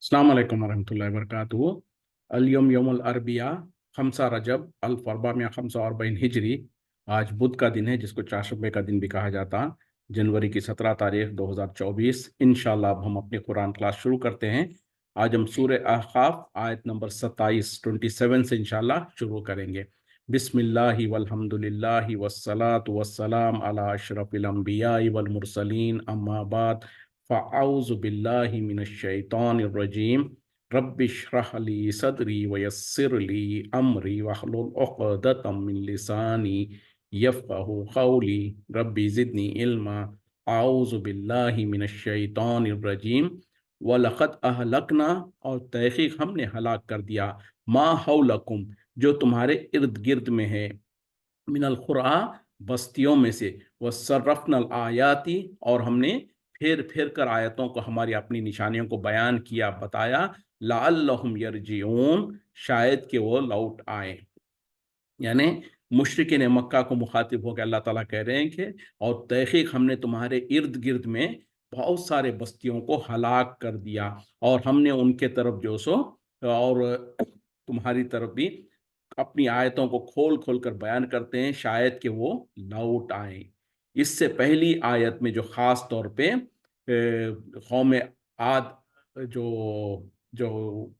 अस्सलाम वालेकुम वरहमतुल्लाहि वबरकातुहू। अल-यौम यौमुल अरबिया खमसा रजब अल्फ अर्बअमिया खमसा और अर्बईन हिजरी। आज बुध का दिन है, जिसको चाशुबे का दिन भी कहा जाता। जनवरी की 17 तारीख 2024। इंशाअल्लाह अब हम अपनी कुरान क्लास शुरू करते हैं। आज हम सूरह अहकाफ आयत नंबर 27 से इंशाअल्लाह शुरू करेंगे। बिस्मिल्लाहि वल्हम्दुलिल्लाहि वस्सलातु वस्सलाम अला अशरफिल अंबिया वल मुरसलीन अम्मा बाद फ़अऊज़ु बिल्लाहि मिनश शैतानिर रजीम। रब्बिश्रह ली सदरी वयस्सिर ली अमरी वहलुल उक़दतम मिन लिसानी यफ़क़हू क़ौली रब्बी ज़िदनी इल्मा। अऊज़ु बिल्लाहि मिनश शैतानिर रजीम। वलक़द अहलकना, और तहक़ीक़ हमने हलाक कर दिया, मा हौलकुम, जो तुम्हारे इर्द गिर्द में है, मिनल क़ुरा, बस्तियों में से, वसर्रफ़नल आयाती, और हमने फेर फेर कर आयतों को, हमारी अपनी निशानियों को बयान किया, बताया, लअल्लहुम यरजिऊन, शायद कि वो लौट आए। यानी मुशरिकीन मक्का को मुखातिब होकर अल्लाह ताला कह रहे हैं कि और तहक़ीक़ हमने तुम्हारे इर्द गिर्द में बहुत सारे बस्तियों को हलाक कर दिया, और हमने उनके तरफ जो सो और तुम्हारी तरफ भी अपनी आयतों को खोल खोल कर बयान करते हैं, शायद कि वो लौट आए। इससे पहली आयत में जो ख़ास तौर पे कौम आद, जो जो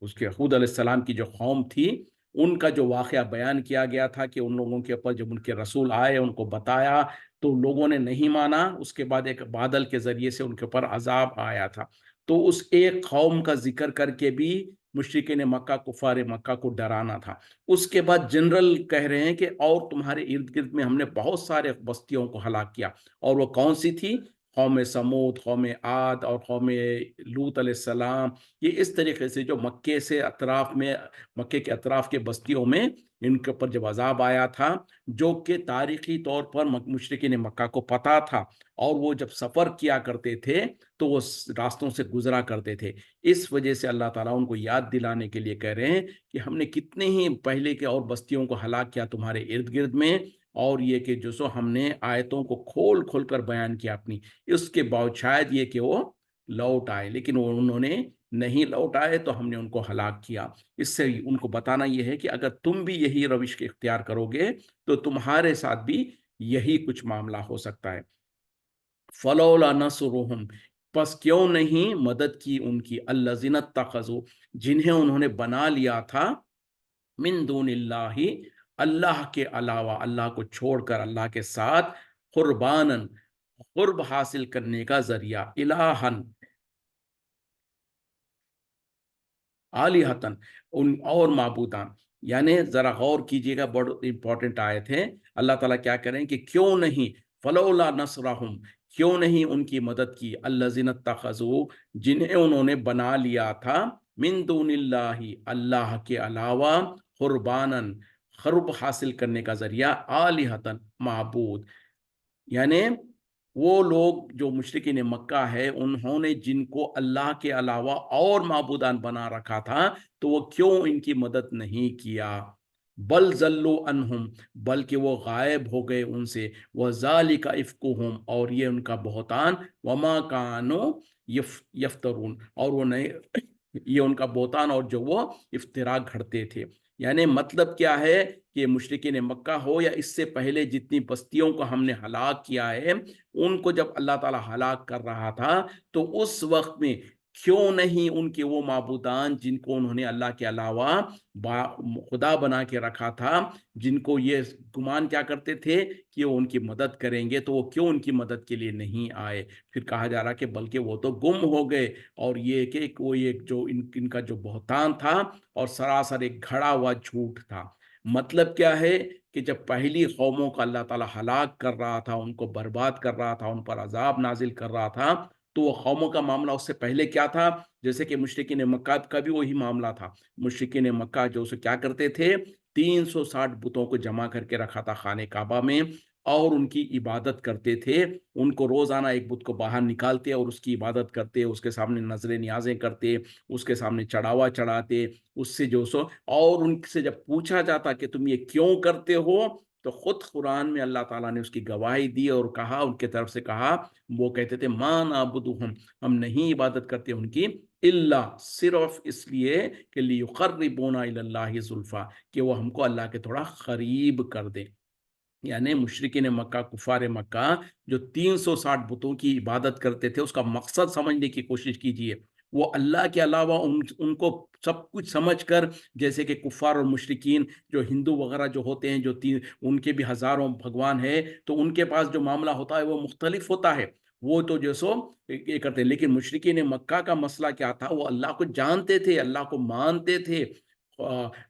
उसके हूद अलैहिस्सलाम की जो कौम थी, उनका जो वाक़या बयान किया गया था कि उन लोगों के ऊपर जब उनके रसूल आए, उनको बताया, तो लोगों ने नहीं माना। उसके बाद एक बादल के ज़रिए से उनके ऊपर अज़ाब आया था। तो उस एक कौम का ज़िक्र करके भी मुशरिकीन मक्का, कुफ़ार मक्का को डराना था। उसके बाद जनरल कह रहे हैं कि और तुम्हारे इर्द-गिर्द में हमने बहुत सारे बस्तियों को हलाक किया, और वो कौन-सी थी? कौम समूद, कौम आद और कौम लूत अलैहिस्सलाम। ये इस तरीके से जो मक्के से अतराफ में, मक्के के अतराफ के बस्तियों में इनके ऊपर जब अज़ाब आया था, जो कि तारीख़ी तौर पर मुशरिकीन मक्का को पता था, और वो जब सफ़र किया करते थे, तो वो रास्तों से गुज़रा करते थे। इस वजह से अल्लाह ताला उनको याद दिलाने के लिए कह रहे हैं कि हमने कितने ही पहले के और बस्तियों को हलाक किया तुम्हारे इर्द-गिर्द में, और ये कि जो सो हमने आयतों को खोल-खोल कर बयान किया अपनी। उसके बाद शायद ये कि वो लौट आए, लेकिन वो उन्होंने नहीं लौट आए, तो हमने उनको हलाक किया। इससे उनको बताना ये है कि अगर तुम भी यही रविश के इख्तियार करोगे, तो तुम्हारे साथ भी यही कुछ मामला हो सकता है। फलौला नसरुहुम, बस क्यों नहीं मदद की उनकी, अल्लज़ीना इत्तख़ज़ू, जिन्हें उन्होंने बना लिया था, मिन दूनिल्लाहि, अल्लाह के अलावा, अल्लाह को छोड़कर, अल्लाह के साथ, कुर्बानन, कुर्ब हासिल करने का जरिया, इलाहन, आलिहतन, उन और माबूदान। यानी जरा गौर कीजिएगा, बहुत इंपॉर्टेंट आयत है। अल्लाह ताला क्या करें कि क्यों नहीं, फलौला नसरहुम, क्यों नहीं उनकी मदद की, अल्लज़ीना इत्तख़ज़ू, जिन्हें उन्होंने बना लिया था, मिन दूनिल्लाहि, अल्लाह के अलावा, कुर्बानन, क़ुर्ब हासिल करने का जरिया, आलिहतन, माबूद। यानी वो लोग जो मुशरिकीन मक्का है, उन्होंने जिनको अल्लाह के अलावा और माबूदान बना रखा था, तो वो क्यों इनकी मदद नहीं किया? बल ज़ल्लू अन्हुम, बल्कि वो गायब हो गए उनसे, व ज़ालिका इफ्कुहुम, और ये उनका बहतान, वमा कानो यफ्तरून, और वो नहीं, ये उनका बहतान और जो वो इफ्तिरा घड़ते थे। यानी मतलब क्या है कि मुशरिकीन मक्का हो या इससे पहले जितनी बस्तियों को हमने हलाक किया है, उनको जब अल्लाह ताला हलाक कर रहा था, तो उस वक्त में क्यों नहीं उनके वो माबूदान, जिनको उन्होंने अल्लाह के अलावा खुदा बना के रखा था, जिनको ये गुमान क्या करते थे कि वो उनकी मदद करेंगे, तो वो क्यों उनकी मदद के लिए नहीं आए? फिर कहा जा रहा कि बल्कि वो तो गुम हो गए, और ये कि वो एक जो इनका जो बहतान था, और सरासर एक घड़ा हुआ झूठ था। मतलब क्या है कि जब पहली कौमों का अल्लाह ताला हलाक कर रहा था, उनको बर्बाद कर रहा था, उन पर अज़ाब नाज़िल कर रहा था, तो वो कौमों का मामला उससे पहले क्या था? जैसे कि मुशरिकीन मक्का का भी वही मामला था। मुशरिकीन मक्का जो उसे क्या करते थे? 360 बुतों को जमा करके रखा था खाने काबा में, और उनकी इबादत करते थे। उनको रोज़ाना एक बुत को बाहर निकालते और उसकी इबादत करते, उसके सामने नज़रें नियाज़ें करते, उसके सामने चढ़ावा चढ़ाते, उससे जो सो, और उनसे जब पूछा जाता कि तुम ये क्यों करते हो, तो खुद कुरान में अल्लाह ताला ने उसकी गवाही दी और कहा, उनके तरफ से कहा, वो कहते थे मा नाबुदुहुम, हम नहीं इबादत करते उनकी, इल्ला, सिर्फ इसलिए कि लियुक़र्रिबूना इलल्लाहि ज़ुल्फ़ा, कि वो हमको अल्लाह के थोड़ा करीब कर दें। यानी मुशरिकीन मक्का, कुफ़ार मक्का जो 360 बुतों की इबादत करते थे, उसका मकसद समझने की कोशिश कीजिए। वो अल्लाह के अलावा उनको सब कुछ समझकर, जैसे कि कुफ़ार और मुशरिकीन जो हिंदू वगैरह जो होते हैं, जो तीन उनके भी हज़ारों भगवान हैं, तो उनके पास जो मामला होता है वो मुख्तलिफ होता है। वो तो जो सो ये करते हैं, लेकिन मुशरिकीन मक्का का मसला क्या था, वो अल्लाह को जानते थे, अल्लाह को मानते थे,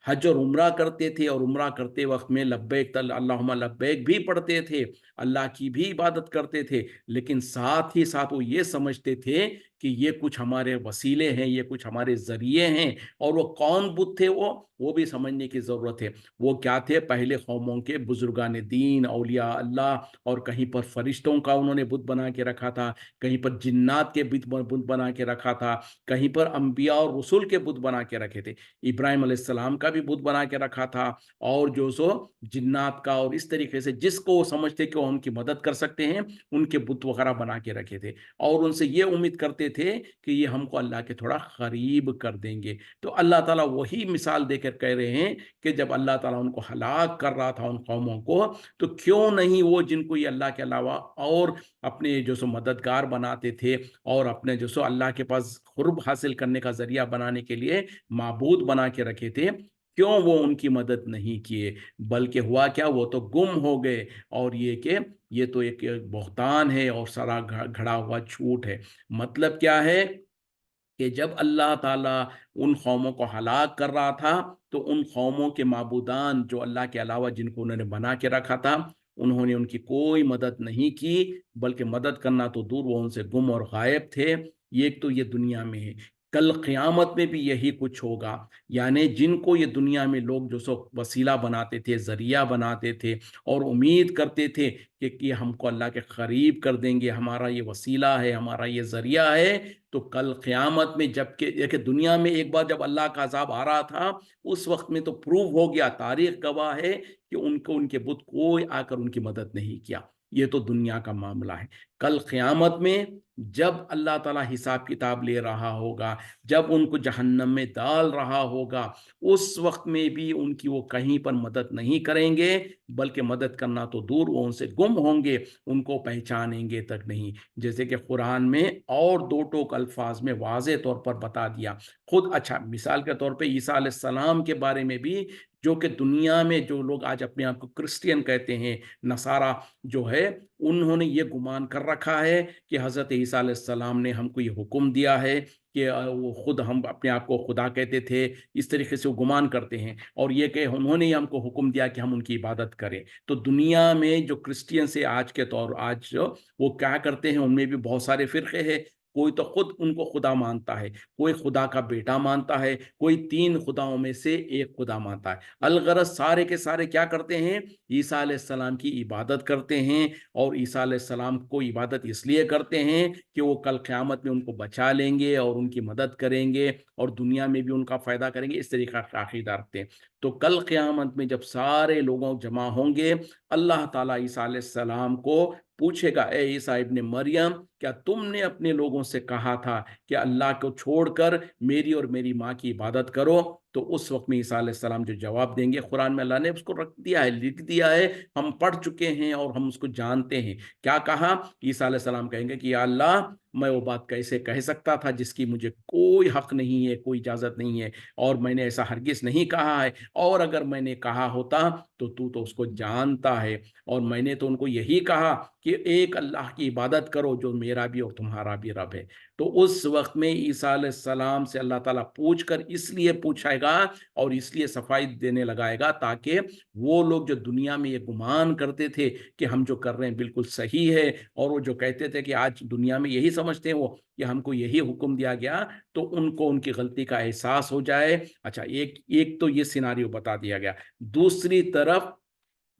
हज और उम्रा करते थे, और उम्रा करते वक्त में लब्बैक अल्लाहुम्मा लब्बैक भी पढ़ते थे, अल्लाह की भी इबादत करते थे, लेकिन साथ ही साथ वो ये समझते थे कि ये कुछ हमारे वसीले हैं, ये कुछ हमारे जरिए हैं। और वो कौन बुत थे, वो भी समझने की ज़रूरत है। वो क्या थे, पहले कौमों के बुजुर्गान दीन, औलिया अल्लाह, और कहीं पर फरिश्तों का उन्होंने बुत बना के रखा था, कहीं पर जिन्नात के बुत बना के रखा था, कहीं पर अंबिया और रसूल के बुत बना के रखे थे। इब्राहिम अलैहिस्सलाम का भी बुत बना के रखा था, और जो सो जिन्नात का, और इस तरीके से जिसको वो समझते कि वो उनकी मदद कर सकते हैं, उनके बुत वगैरह बना के रखे थे, और उनसे ये उम्मीद करते थे कि ये हमको अल्लाह के थोड़ा करीब कर देंगे। तो अल्लाह ताला वही मिसाल देकर कह रहे हैं कि जब अल्लाह ताला उनको हलाक कर रहा था, उन कौमों को, तो क्यों नहीं वो जिनको ये अल्लाह के अलावा और अपने जो सो मददगार बनाते थे, और अपने जो सो अल्लाह के पास कुर्ब हासिल करने का जरिया बनाने के लिए माबूद बना के रखे थे, क्यों वो उनकी मदद नहीं किए, बल्कि हुआ क्या, वो तो गुम हो गए। और ये कि ये तो एक बहतान है और सारा घड़ा हुआ झूठ है। मतलब क्या है कि जब अल्लाह ताला उन कौमों को हलाक कर रहा था, तो उन कौमों के माबूदान जो अल्लाह के अलावा जिनको उन्होंने बना के रखा था, उन्होंने उनकी कोई मदद नहीं की, बल्कि मदद करना तो दूर, वो उनसे गुम और गायब थे। ये तो ये दुनिया में है, कल क़यामत में भी यही कुछ होगा। यानी जिनको ये दुनिया में लोग जो सो वसीला बनाते थे, ज़रिया बनाते थे, और उम्मीद करते थे कि हमको अल्लाह के करीब कर देंगे, हमारा ये वसीला है, हमारा ये ज़रिया है, तो कल क़यामत में, जबकि देखिए दुनिया में एक बार जब अल्लाह का अज़ाब आ रहा था, उस वक़्त में तो प्रूव हो गया, तारीख़ गवाह है कि उनको उनके बुत कोई आकर उनकी मदद नहीं किया। ये तो दुनिया का मामला है। कल क़यामत में जब अल्लाह ताला हिसाब किताब ले रहा होगा, जब उनको जहन्नम में डाल रहा होगा, उस वक़्त में भी उनकी वो कहीं पर मदद नहीं करेंगे, बल्कि मदद करना तो दूर, वो उनसे गुम होंगे, उनको पहचानेंगे तक नहीं। जैसे कि कुरान में और दो टोक अल्फाज में वाज़े तौर पर बता दिया। खुद अच्छा मिसाल के तौर पे ईसा अलैहिस्सलाम के बारे में भी, जो कि दुनिया में जो लोग आज अपने आप को क्रिश्चियन कहते हैं, नसारा जो है, उन्होंने ये गुमान कर रखा है कि हज़रत ईसा अलैहिस्सलाम ने हमको ये हुक्म दिया है कि वो खुद हम अपने आप को खुदा कहते थे। इस तरीके से वो गुमान करते हैं, और ये कि उन्होंने ही हमको हुक्म दिया कि हम उनकी इबादत करें। तो दुनिया में जो क्रिश्चियन से आज के तौर आज जो वो क्या करते हैं, उनमें भी बहुत सारे फ़िरक़े हैं। कोई तो खुद उनको खुदा मानता है, कोई खुदा का बेटा मानता है, कोई 3 खुदाओं में से एक खुदा मानता है। अलगरज सारे के सारे क्या करते हैं, ईसा अलैहिस्सलाम की इबादत करते हैं, और ईसा अलैहिस्सलाम को इबादत इसलिए करते हैं कि वो कल क़यामत में उनको बचा लेंगे और उनकी मदद करेंगे, और दुनिया में भी उनका फ़ायदा करेंगे, इस तरीक़े का अक़ीदा रखते हैं। तो कल क़यामत में जब सारे लोगों जमा होंगे, अल्लाह ताला ईसा अलैहिस्सलाम को पूछेगा, ए ईसा इब्न मरियम, क्या तुमने अपने लोगों से कहा था कि अल्लाह को छोड़कर मेरी और मेरी माँ की इबादत करो? तो उस वक़्त में ईसा अलैहिस्सलाम जो जवाब देंगे, कुरान में अल्लाह ने उसको रख दिया है, लिख दिया है, हम पढ़ चुके हैं और हम उसको जानते हैं। क्या कहा? ईसा अलैहिस्सलाम कहेंगे कि या अल्लाह, मैं वो बात कैसे कह सकता था जिसकी मुझे कोई हक़ नहीं है, कोई इजाज़त नहीं है, और मैंने ऐसा हरगिज़ नहीं कहा है, और अगर मैंने कहा होता तो तू तो उसको जानता है, और मैंने तो उनको यही कहा कि एक अल्लाह की इबादत करो जो मेरा भी और तुम्हारा भी रब है। तो उस वक़्त में ईसा अलैहिस्सलाम से अल्लाह ताला पूछ कर इसलिए पूछाएगा और इसलिए सफाई देने लगाएगा, ताकि वो लोग जो दुनिया में ये गुमान करते थे कि हम जो कर रहे हैं बिल्कुल सही है, और वो जो कहते थे कि आज दुनिया में यही समझते हैं वो कि हमको यही हुक्म दिया गया, तो उनको उनकी गलती का एहसास हो जाए। अच्छा, एक एक तो ये सिनारियो बता दिया गया। दूसरी तरफ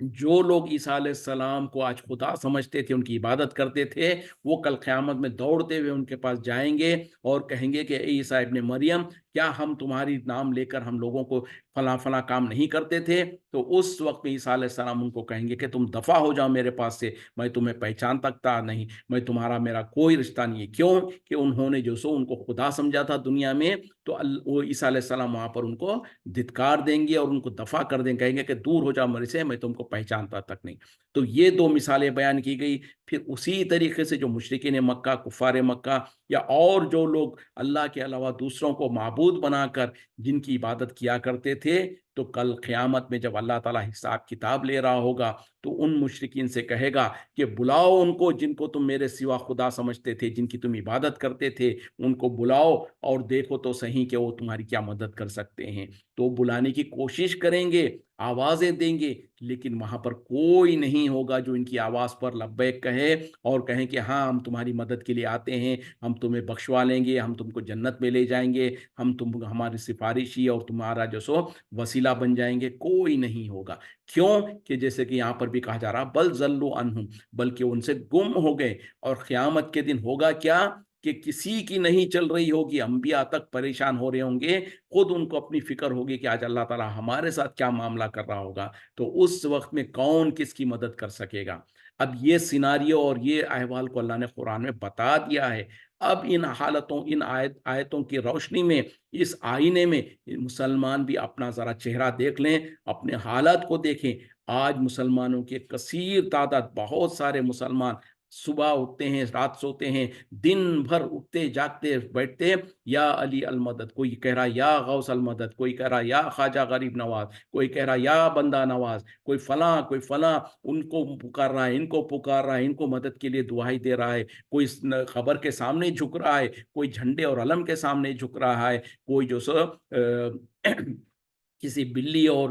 जो लोग ईसा अलैहिस्सलाम को आज खुदा समझते थे, उनकी इबादत करते थे, वो कल क़यामत में दौड़ते हुए उनके पास जाएँगे और कहेंगे कि ए ईसा इब्न मरियम, کیا ہم تمہاری نام لے کر ہم لوگوں کو فلاں فلاں کام نہیں کرتے تھے؟ تو اس وقت میں عیسیٰ علیہ السلام ان کو کہیں گے کہ تم دفع ہو جاؤ میرے پاس سے، میں تمہیں پہچان تکتا نہیں، میں تمہارا میرا کوئی رشتہ نہیں ہے۔ کیوں کہ انہوں نے جو سو ان کو خدا سمجھا تھا دنیا میں، تو وہ عیسیٰ علیہ السلام وہاں پر ان کو دھتکار دیں گے اور ان کو دفع کر دیں گے، کہیں گے کہ دور ہو جاؤ میرے سے، میں تم کو پہچانتا تک نہیں۔ تو یہ دو مثالیں بیان کی گئی۔ پھر اسی طریقے سے جو مشرکین مکہ، کفار مکہ، یا اور جو لوگ اللہ کے علاوہ دوسروں کو معبود بنا کر جن کی عبادت کیا کرتے تھے، تو کل قیامت میں جب اللہ تعالیٰ حساب کتاب لے رہا ہوگا تو ان مشرکین سے کہے گا کہ بلاؤ ان کو جن کو تم میرے سوا خدا سمجھتے تھے، جن کی تم عبادت کرتے تھے، ان کو بلاؤ اور دیکھو تو صحیح کہ وہ تمہاری کیا مدد کر سکتے ہیں۔ تو بلانے کی کوشش کریں گے، آوازیں دیں گے، لیکن وہاں پر کوئی نہیں ہوگا جو ان کی آواز پر لبیک کہے اور کہیں کہ ہاں ہم تمہاری مدد کے لیے آتے ہیں، ہم تمہیں بخشوا لیں گے، ہم تم کو جنت میں لے جائیں گے، ہم تم ہماری سفارشی اور تمہارا جو سو وسیلہ بن جائیں گے، کوئی نہیں ہوگا۔ کیوں کہ جیسے کہ یہاں پر بھی کہا جا رہا بل ضلوا عنہم، بلکہ ان سے گم ہو گئے۔ اور قیامت کے دن ہوگا کیا کہ کسی کی نہیں چل رہی ہوگی، انبیاء تک پریشان ہو رہے ہوں گے، خود ان کو اپنی فکر ہوگی کہ آج اللہ تعالیٰ ہمارے ساتھ کیا معاملہ کر رہا ہوگا۔ تو اس وقت میں کون کس کی مدد کر سکے گا؟ اب یہ سیناریو اور یہ احوال کو اللہ نے قرآن میں بتا دیا ہے۔ اب ان حالتوں، ان آیتوں کی روشنی میں، اس آئینے میں مسلمان بھی اپنا ذرا چہرہ دیکھ لیں، اپنے حالات کو دیکھیں۔ آج مسلمانوں کی کثیر تعداد، بہت سارے مسلمان صبح اٹھتے ہیں، رات سوتے ہیں، دن بھر اٹھتے جاگتے بیٹھتے، یا علی المدد، کوئی کہہ رہا یا غوث المدد، کوئی کہہ رہا یا خواجہ غریب نواز، کوئی کہہ رہا یا بندہ نواز، کوئی فلاں کوئی فلاں، ان کو پکار رہا ہے، ان کو پکار رہا ہے، ان کو مدد کے لیے دعائی دے رہا ہے، کوئی خبر کے سامنے جھک رہا ہے، کوئی جھنڈے اور علم کے سامنے جھک رہا ہے، کوئی جو سو کسی بلی اور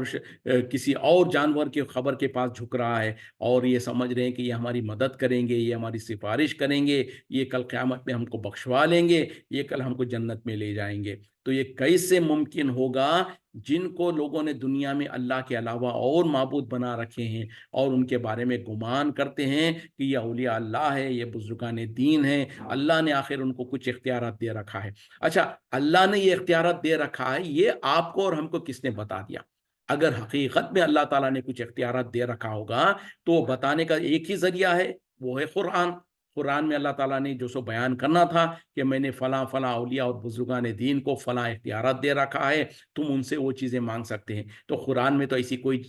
کسی اور جانور کے خبر کے پاس جھک رہا ہے، اور یہ سمجھ رہے ہیں کہ یہ ہماری مدد کریں گے، یہ ہماری سفارش کریں گے، یہ کل قیامت میں ہم کو بخشوا لیں گے، یہ کل ہم کو جنت میں لے جائیں گے۔ تو یہ کیسے ممکن ہوگا؟ جن کو لوگوں نے دنیا میں اللہ کے علاوہ اور معبود بنا رکھے ہیں اور ان کے بارے میں گمان کرتے ہیں کہ یہ اولیاء اللہ ہے، یہ بزرگان دین ہے، اللہ نے آخر ان کو کچھ اختیارات دے رکھا ہے۔ اچھا، اللہ نے یہ اختیارات دے رکھا ہے، یہ آپ کو اور ہم کو کس نے بتا دیا؟ اگر حقیقت میں اللہ تعالیٰ نے کچھ اختیارات دے رکھا ہوگا تو بتانے کا ایک ہی ذریعہ ہے، وہ ہے قرآن۔ قرآن میں اللہ تعالیٰ نے جو سو بیان کرنا تھا کہ میں نے فلاں فلاں اولیاء اور بزرگان دین کو فلاں اختیارات دے رکھا ہے، تم ان سے وہ چیزیں مانگ سکتے ہیں۔ تو قرآن میں تو ایسی کوئی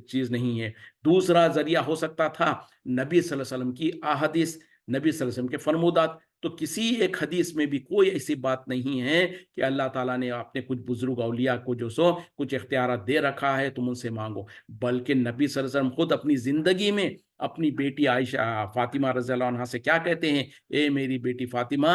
چیز نہیں ہے۔ دوسرا ذریعہ ہو سکتا تھا نبی صلی اللہ علیہ وسلم کی احادیث، نبی صلی اللہ علیہ وسلم کے فرمودات۔ تو کسی ایک حدیث میں بھی کوئی ایسی بات نہیں ہے کہ اللہ تعالیٰ نے اپنے کچھ بزرگ اولیاء کو جو سو کچھ اختیارات دے رکھا ہے تم ان سے مانگو، بلکہ نبی صلی اللہ علیہ وسلم خود اپنی زندگی میں اپنی بیٹی عائشہ فاطمہ رضی اللہ عنہا سے کیا کہتے ہیں؟ اے میری بیٹی فاطمہ،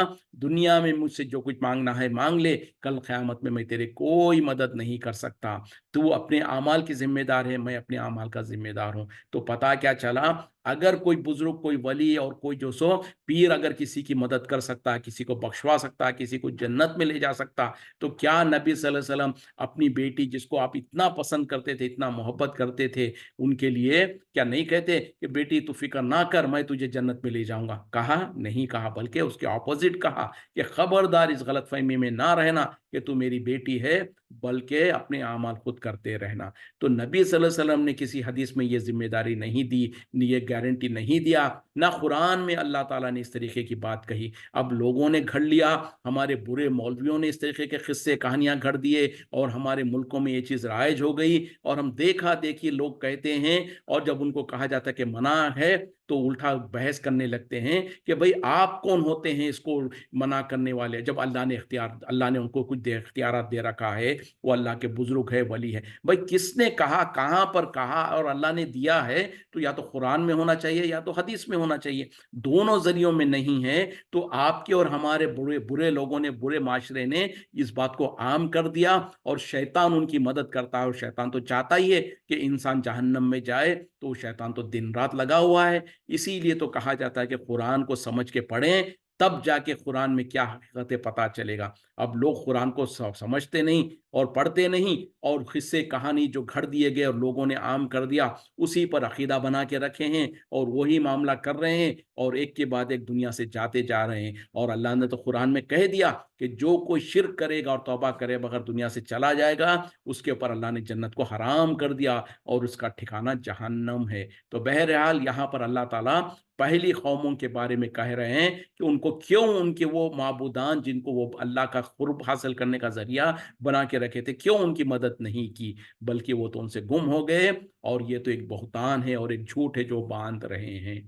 دنیا میں مجھ سے جو کچھ مانگنا ہے مانگ لے، کل قیامت میں تیرے کوئی مدد نہیں کر سکتا، تو اپنے اعمال کی ذمہ دار ہے، میں اپنے اعمال کا ذمہ دار ہوں۔ تو پتہ کیا چلا؟ اگر کوئی بزرگ، کوئی ولی اور کوئی جو سو پیر اگر کسی کی مدد کر سکتا ہے، کسی کو بخشوا سکتا ہے، کسی کو جنت میں لے جا سکتا، تو کیا نبی صلی اللہ علیہ وسلم اپنی بیٹی جس کو آپ اتنا پسند کرتے تھے، اتنا محبت کرتے تھے، ان کے لیے کیا نہیں کہتے کہ بیٹی تو فکر نہ کر، میں تجھے جنت میں لے جاؤں گا؟ کہا نہیں، کہا بلکہ اس کے اپوزٹ کہا کہ خبردار اس غلط فہمی میں نہ رہنا کہ تو میری بیٹی ہے، بلکہ اپنے اعمال خود کرتے رہنا۔ تو نبی صلی اللہ علیہ وسلم نے کسی حدیث میں یہ ذمہ داری نہیں دی، یہ گارنٹی نہیں دیا، نہ قرآن میں اللہ تعالیٰ نے اس طریقے کی بات کہی۔ اب لوگوں نے گھڑ لیا، ہمارے برے مولویوں نے اس طریقے کے قصے کہانیاں گھڑ دیے، اور ہمارے ملکوں میں یہ چیز رائج ہو گئی، اور ہم دیکھا دیکھی لوگ کہتے ہیں، اور جب ان کو کہا جاتا ہے کہ منع ہے تو الٹا بحث کرنے لگتے ہیں کہ بھئی آپ کون ہوتے ہیں اس کو منع کرنے والے؟ جب اللہ نے اللہ نے ان کو کچھ اختیارات دے رکھا ہے، وہ اللہ کے بزرگ ہے، ولی ہے۔ بھئی کس نے کہا، کہاں پر کہا، اور اللہ نے دیا ہے تو یا تو قرآن میں ہونا چاہیے یا تو حدیث میں ہونا چاہیے، دونوں ذریعوں میں نہیں ہے۔ تو آپ کے اور ہمارے برے لوگوں نے، برے معاشرے نے اس بات کو عام کر دیا، اور شیطان ان کی مدد کرتا ہے، اور شیطان تو چاہتا ہی ہے کہ انسان جہنم میں جائے، تو شیطان تو دن رات لگا ہوا ہے۔ اسی لیے تو کہا جاتا ہے کہ قرآن کو سمجھ کے پڑھیں، تب جا کے قرآن میں کیا حقیقت پتہ چلے گا۔ اب لوگ قرآن کو سمجھتے نہیں، और पढ़ते नहीं, और किस्से कहानी जो घड़ दिए गए और लोगों ने आम कर दिया, उसी पर अकीदा बना के रखे हैं और वही मामला कर रहे हैं और एक के बाद एक दुनिया से जाते जा रहे हैं। और अल्लाह ने तो कुरान में कह दिया कि जो कोई शिर्क करेगा और तौबा करे बगैर दुनिया से चला जाएगा, उसके ऊपर अल्लाह ने जन्नत को हराम कर दिया और उसका ठिकाना जहन्नम है। तो बहरहाल यहाँ पर अल्लाह ताला पहली कौमों के बारे में कह रहे हैं कि उनको क्यों उनके वो माबूदान जिनको वो अल्लाह का कुर्ब हासिल करने का जरिया बना के रखे थे, क्यों उनकी मदद नहीं की, बल्कि वो तो उनसे गुम हो गए। और ये तो एक बहतान है और एक झूठ है जो बांध रहे हैं।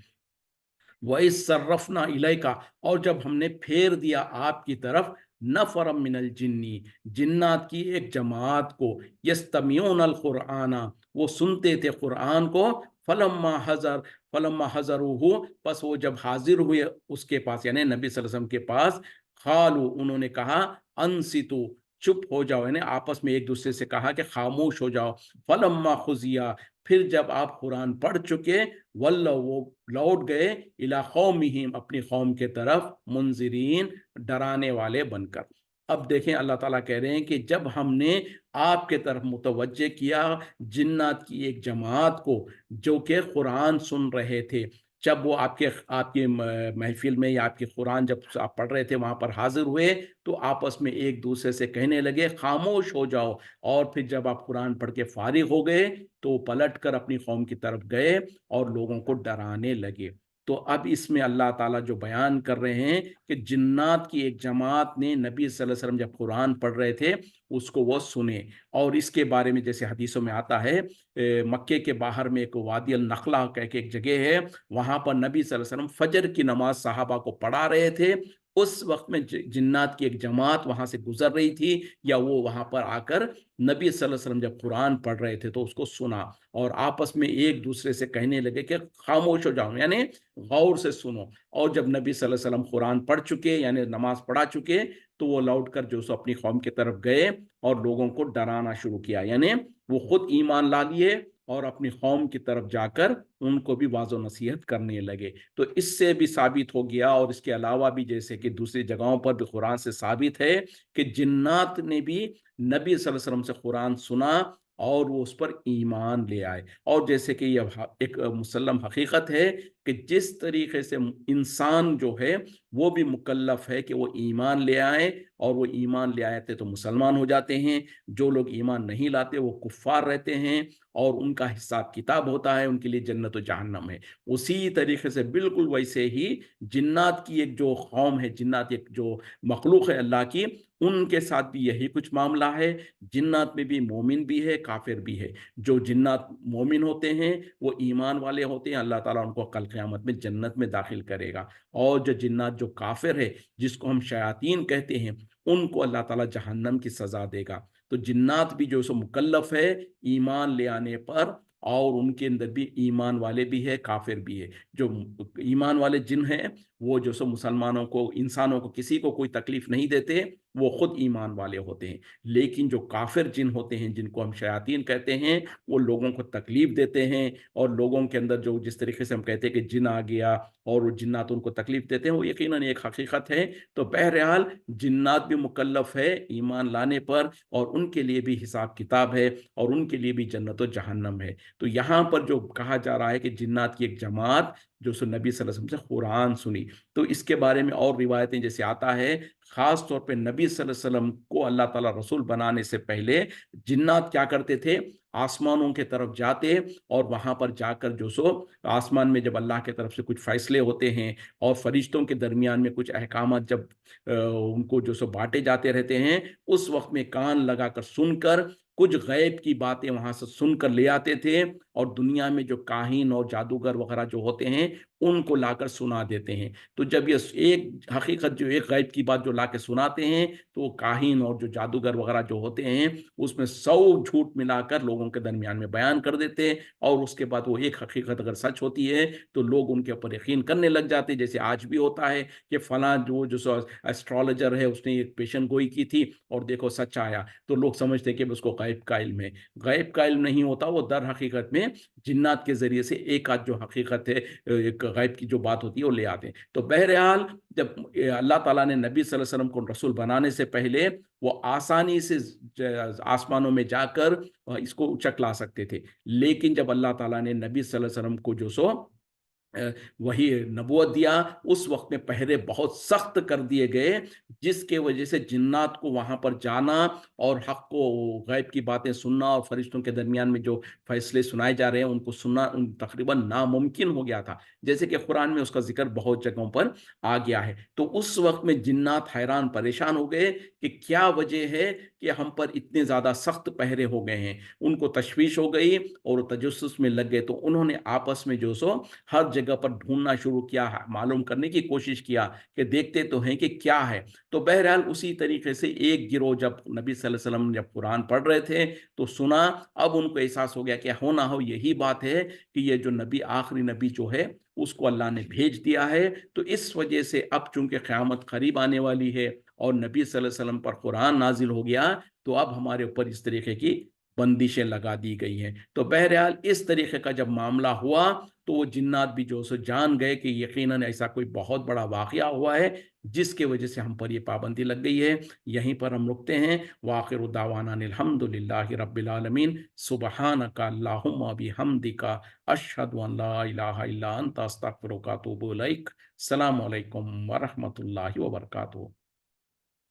वही सर्रफना इलय का, और जब हमने फेर दिया आपकी तरफ नफरम मिनल जिन्नी, जिन्नात की एक जमात को, यस्तमिऊन अल कुराना, वो सुनते थे कुरान को, फलम्मा हजर फलम्मा हजरूहु, बस वो जब हाजिर हुए उसके पास यानी नबी सल्लल्लाहु अलैहि वसल्लम के पास, खालू, उन्होंने कहा, अनसितु, चुप हो जाओ, यानी आपस में एक दूसरे से कहा कि खामोश हो जाओ। फलम्मा खुजिया, फिर जब आप कुरान पढ़ चुके, वल्ल, वो लौट गए, इला कौमिहिम, अपनी कौम के तरफ, मुंजिरीन, डराने वाले बनकर। अब देखें अल्लाह ताला कह रहे हैं कि जब हमने आपके तरफ मुतवज्जे किया जिन्नात की एक जमात को जो कि कुरान सुन रहे थे, जब वो आपके आपकी महफिल में या आपकी कुरान जब आप पढ़ रहे थे वहां पर हाजिर हुए, तो आपस में एक दूसरे से कहने लगे खामोश हो जाओ। और फिर जब आप कुरान पढ़ के फारिग हो गए तो पलट कर अपनी कौम की तरफ गए और लोगों को डराने लगे। तो अब इसमें अल्लाह ताला जो बयान कर रहे हैं कि जिन्नात की एक जमात ने नबी सल्लल्लाहु अलैहि वसल्लम जब कुरान पढ़ रहे थे उसको वो सुने। और इसके बारे में जैसे हदीसों में आता है, मक्के के बाहर में एक वादी अल नखला कह के एक जगह है, वहां पर नबी सल्लल्लाहु अलैहि वसल्लम फजर की नमाज साहबा को पढ़ा रहे थे। उस वक्त में जिन्नात की एक जमात वहां से गुजर रही थी, या वो वहां पर आकर नबी सल्लल्लाहु अलैहि वसल्लम जब कुरान पढ़ रहे थे तो उसको सुना और आपस में एक दूसरे से कहने लगे कि खामोश हो जाओ, यानी गौर से सुनो। और जब नबी सल्लल्लाहु अलैहि वसल्लम कुरान पढ़ चुके यानी नमाज पढ़ा चुके, तो वो लौट कर जो सो अपनी कौम की तरफ गए और लोगों को डराना शुरू किया, यानी वो खुद ईमान ला लिए और अपनी कौम की तरफ जाकर उनको भी वाजो नसीहत करने लगे। तो इससे भी साबित हो गया, और इसके अलावा भी जैसे कि दूसरी जगहों पर भी कुरान से साबित है कि जिन्नात ने भी नबी सल्लल्लाहु अलैहि वसल्लम से कुरान सुना और वो उस पर ईमान ले आए। और जैसे कि यह एक मुसल्लम हकीकत है कि जिस तरीके से इंसान जो है वो भी मुकल्लफ है कि वो ईमान ले आए, और वो ईमान ले आए थे तो मुसलमान हो जाते हैं। जो लोग ईमान नहीं लाते वो कुफ्फार रहते हैं और उनका हिसाब किताब होता है, उनके लिए जन्नत और जहन्नम है। उसी तरीके से बिल्कुल वैसे ही जिन्नात की एक जो कौम है, जिन्नात एक जो मखलूक है अल्लाह की, उनके साथ भी यही कुछ मामला है। जिन्नात में भी मोमिन भी है, काफिर भी है। जो जिन्नात मोमिन होते हैं, वो ईमान वाले होते हैं, अल्लाह ताला उनको कल क़यामत में जन्नत में दाखिल करेगा। और जो जिन्नात जो काफिर है, जिसको हम शयातीन कहते हैं, उनको अल्लाह ताला जहन्नम की सजा देगा। तो जिन्नात भी जो सो मुकल्लफ है ईमान ले आने पर, और उनके अंदर भी ईमान वाले भी है, काफिर भी है। जो ईमान वाले जिन हैं वो जो सो मुसलमानों को, इंसानों को, किसी को कोई तकलीफ नहीं देते, वो खुद ईमान वाले होते हैं। लेकिन जो काफिर जिन होते हैं, जिनको हम शयातीन कहते हैं, वो लोगों को तकलीफ देते हैं, और लोगों के अंदर जो जिस तरीके से हम कहते हैं कि जिन आ गया और वो जिन्नात उनको तकलीफ देते हैं, वो यकीनन एक हकीकत है। तो बहरहाल जिन्नात भी मुकल्लफ है ईमान लाने पर, और उनके लिए भी हिसाब किताब है, और उनके लिए भी जन्नत और जहन्नम है। तो यहाँ पर जो कहा जा रहा है कि जिन्नात की एक जमात जो सो नबी सल्लल्लाहु अलैहि वसल्लम से कुरान सुनी, तो इसके बारे में और रिवायतें जैसे आता है, खास तौर पे नबी सल्लल्लाहु अलैहि वसल्लम को अल्लाह ताला रसूल बनाने से पहले जिन्नात क्या करते थे, आसमानों के तरफ जाते और वहां पर जाकर जो सो आसमान में जब अल्लाह के तरफ से कुछ फैसले होते हैं और फरिश्तों के दरमियान में कुछ अहकामात जब उनको जो सो बांटे जाते रहते हैं, उस वक्त में कान लगाकर सुनकर कुछ गैब की बातें वहां से सुनकर ले आते थे, और दुनिया में जो काहिन और जादूगर वगैरह जो होते हैं उनको लाकर सुना देते हैं। तो जब ये एक हकीकत जो एक गैब की बात जो लाके सुनाते हैं, तो वो काहिन और जो जादूगर वगैरह जो होते हैं उसमें 100 झूठ मिलाकर लोगों के दरमियान में बयान कर देते हैं, और उसके बाद वो एक हकीकत अगर सच होती है तो लोग उनके ऊपर यकीन करने लग जाते हैं। जैसे आज भी होता है कि फलां जो जो एस्ट्रोलॉजर है उसने एक पेशन गोई की थी और देखो सच आया, तो लोग समझते हैं कि उसको गैब का इल्म है। गैब का इल्म नहीं होता, वो दर हकीकत में जिन्नात के जरिए से एक आध जो हकीकत है, एक غیب کی جو بات ہوتی ہے وہ لے آتے ہیں. تو بہرحال جب اللہ تعالیٰ نے نبی صلی اللہ علیہ وسلم کو رسول بنانے سے پہلے وہ آسانی سے آسمانوں میں جا کر اس کو اچک لا سکتے تھے، لیکن جب اللہ تعالیٰ نے نبی صلی اللہ علیہ وسلم کو جو سو وہی نبوت دیا، اس وقت میں پہرے بہت سخت کر دیے گئے، جس کے وجہ سے جنات کو وہاں پر جانا اور حق کو غیب کی باتیں سننا اور فرشتوں کے درمیان میں جو فیصلے سنائے جا رہے ہیں ان کو سننا تقریباً ناممکن ہو گیا تھا، جیسے کہ قرآن میں اس کا ذکر بہت جگہوں پر آ گیا ہے. تو اس وقت میں جنات حیران پریشان ہو گئے کہ کیا وجہ ہے کہ ہم پر اتنے زیادہ سخت پہرے ہو گئے ہیں. ان کو تشویش ہو گئی اور تجسس میں لگ گئے، تو انہوں نے آپس میں جو سو ہر جگہ پر ڈھونڈنا شروع کیا، معلوم کرنے کی کوشش کیا کہ دیکھتے تو ہیں کہ کیا ہے. تو بہرحال اسی طریقے سے ایک گروہ جب نبی صلی اللہ علیہ وسلم جب قرآن پڑھ رہے تھے تو سنا، اب ان کو احساس ہو گیا کہ ہو نہ ہو یہی بات ہے کہ یہ جو نبی آخری نبی جو ہے اس کو اللہ نے بھیج دیا ہے. تو اس وجہ سے اب چونکہ قیامت قریب آنے والی ہے اور نبی صلی اللہ علیہ وسلم پر قرآن نازل ہو گیا، تو اب ہمارے اوپر اس طریقے کی بندشیں لگا دی گئی ہیں. تو بہرحال اس طریقے کا جب معاملہ ہوا تو وہ جنات بھی جو سو جان گئے کہ یقیناً ایسا کوئی بہت بڑا واقعہ ہوا ہے جس کے وجہ سے ہم پر یہ پابندی لگ گئی ہے. یہیں پر ہم رکتے ہیں. وآخر دعوانا الحمد للہ رب العالمین. سبحانک اللہم بحمدک اشہد ان لا الہ الا انت استغفرک و اتوب الیک. السلام علیکم ورحمۃ اللہ وبرکاتہ.